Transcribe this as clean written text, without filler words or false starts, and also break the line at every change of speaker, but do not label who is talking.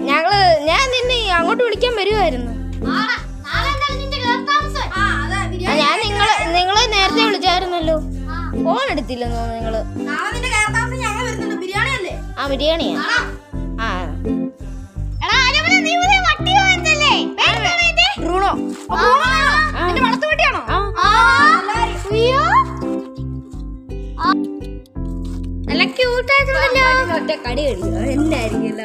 ഞാൻ നിന്നെ അങ്ങോട്ട് വിളിക്കാൻ വരുമായിരുന്നു. ഞാൻ നിങ്ങളെ നേരത്തെ വിളിച്ചായിരുന്നല്ലോ, ഫോൺ എടുത്തില്ലെന്നോ നിങ്ങള്? ആ ബിരിയാണിയാ. ബ്രൂണോ നല്ല ക്യൂട്ടായിട്ടുണ്ടല്ലോ. ഒറ്റ കടി കഴിക്കും എന്നായിരിക്കും